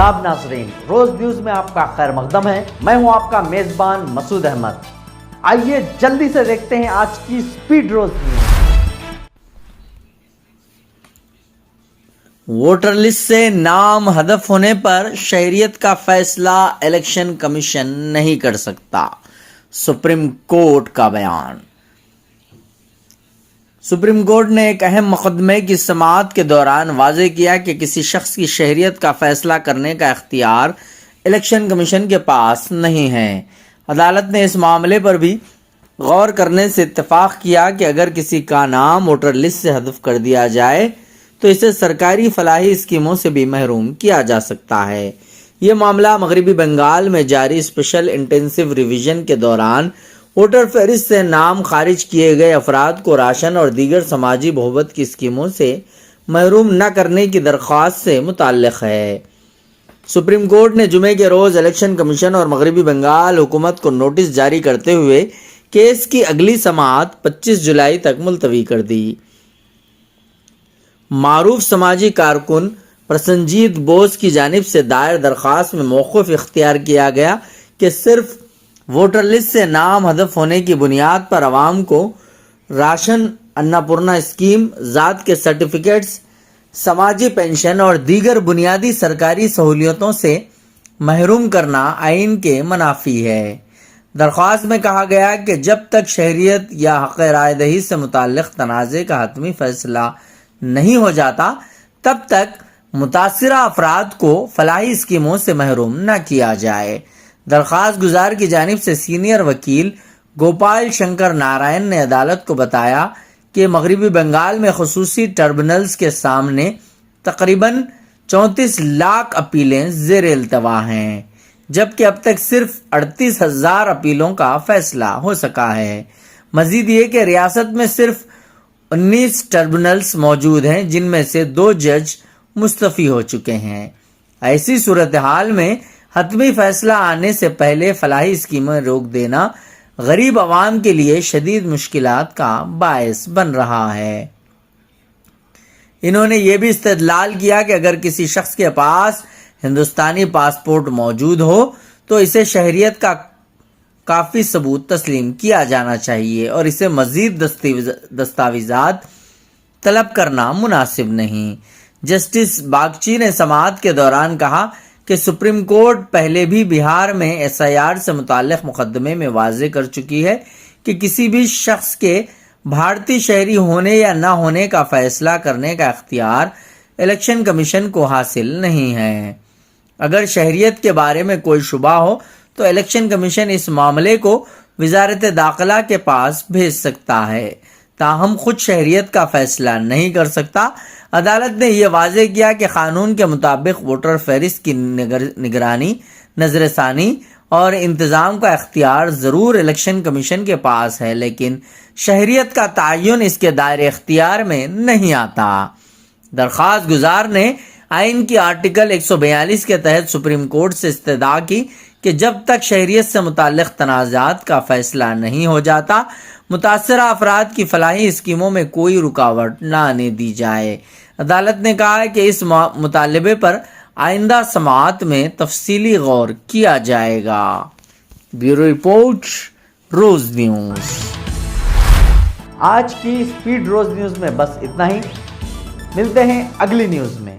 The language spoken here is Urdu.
آداب ناظرین، روز نیوز میں آپ کا خیر مقدم ہے۔ میں ہوں آپ کا میزبان مسعود احمد۔ آئیے جلدی سے دیکھتے ہیں آج کی سپیڈ روز نیوز۔ ووٹر لسٹ سے نام حذف ہونے پر شہریت کا فیصلہ الیکشن کمیشن نہیں کر سکتا، سپریم کورٹ کا بیان۔ سپریم کورٹ نے ایک اہم مقدمے کی سماعت کے دوران واضح کیا کہ کسی شخص کی شہریت کا فیصلہ کرنے کا اختیار الیکشن کمیشن کے پاس نہیں ہے۔ عدالت نے اس معاملے پر بھی غور کرنے سے اتفاق کیا کہ اگر کسی کا نام ووٹر لسٹ سے حذف کر دیا جائے تو اسے سرکاری فلاحی اسکیموں سے بھی محروم کیا جا سکتا ہے۔ یہ معاملہ مغربی بنگال میں جاری اسپیشل انٹینسیو ریویژن کے دوران ووٹر فہرست سے نام خارج کیے گئے افراد کو راشن اور دیگر سماجی بہبود کی اسکیموں سے محروم نہ کرنے کی درخواست سے متعلق ہے۔ سپریم کورٹ نے جمعے کے روز الیکشن کمیشن اور مغربی بنگال حکومت کو نوٹس جاری کرتے ہوئے کیس کی اگلی سماعت 25 جولائی تک ملتوی کر دی۔ معروف سماجی کارکن پرسنجیت بوس کی جانب سے دائر درخواست میں موقف اختیار کیا گیا کہ صرف ووٹر لسٹ سے نام حذف ہونے کی بنیاد پر عوام کو راشن، اناپورنا اسکیم، ذات کے سرٹیفکیٹس، سماجی پینشن اور دیگر بنیادی سرکاری سہولیتوں سے محروم کرنا آئین کے منافی ہے۔ درخواست میں کہا گیا کہ جب تک شہریت یا حق رائے دہی سے متعلق تنازع کا حتمی فیصلہ نہیں ہو جاتا تب تک متاثرہ افراد کو فلاحی اسکیموں سے محروم نہ کیا جائے۔ درخواست گزار کی جانب سے سینئر وکیل گوپال شنکر نارائن نے عدالت کو بتایا کہ مغربی بنگال میں خصوصی ٹربونلز کے سامنے تقریباً 34 لاکھ اپیلیں زیر التوا ہیں، جبکہ اب تک صرف 38,000 اپیلوں کا فیصلہ ہو سکا ہے۔ مزید یہ کہ ریاست میں صرف 19 ٹربونلز موجود ہیں، جن میں سے 2 جج مستعفی ہو چکے ہیں۔ ایسی صورتحال میں حتمی فیصلہ آنے سے پہلے فلاحی اسکیمیں روک دینا غریب عوام کے لیے شدید مشکلات کا باعث بن رہا ہے۔ انہوں نے یہ بھی استدلال کیا کہ اگر کسی شخص کے پاس ہندوستانی پاسپورٹ موجود ہو تو اسے شہریت کا کافی ثبوت تسلیم کیا جانا چاہیے اور اسے مزید دستاویزات طلب کرنا مناسب نہیں۔ جسٹس باگچی نے سماعت کے دوران کہا کہ سپریم کورٹ پہلے بھی بہار میں SIR سے متعلق مقدمے میں واضح کر چکی ہے کہ کسی بھی شخص کے بھارتی شہری ہونے یا نہ ہونے کا فیصلہ کرنے کا اختیار الیکشن کمیشن کو حاصل نہیں ہے۔ اگر شہریت کے بارے میں کوئی شبہ ہو تو الیکشن کمیشن اس معاملے کو وزارت داخلہ کے پاس بھیج سکتا ہے، تاہم خود شہریت کا فیصلہ نہیں کر سکتا۔ عدالت نے یہ واضح کیا کہ قانون کے مطابق ووٹر فہرست کی نگرانی، نظر ثانی اور انتظام کا اختیار ضرور الیکشن کمیشن کے پاس ہے، لیکن شہریت کا تعین اس کے دائرے اختیار میں نہیں آتا۔ درخواست گزار نے آئین کی آرٹیکل 142 کے تحت سپریم کورٹ سے استدعا کی کہ جب تک شہریت سے متعلق تنازعات کا فیصلہ نہیں ہو جاتا متاثرہ افراد کی فلاحی اسکیموں میں کوئی رکاوٹ نہ آنے دی جائے۔ عدالت نے کہا کہ اس مطالبے پر آئندہ سماعت میں تفصیلی غور کیا جائے گا۔ بیورو رپورٹ، روز نیوز۔ آج کی سپیڈ روز نیوز میں بس اتنا ہی، ملتے ہیں اگلی نیوز میں۔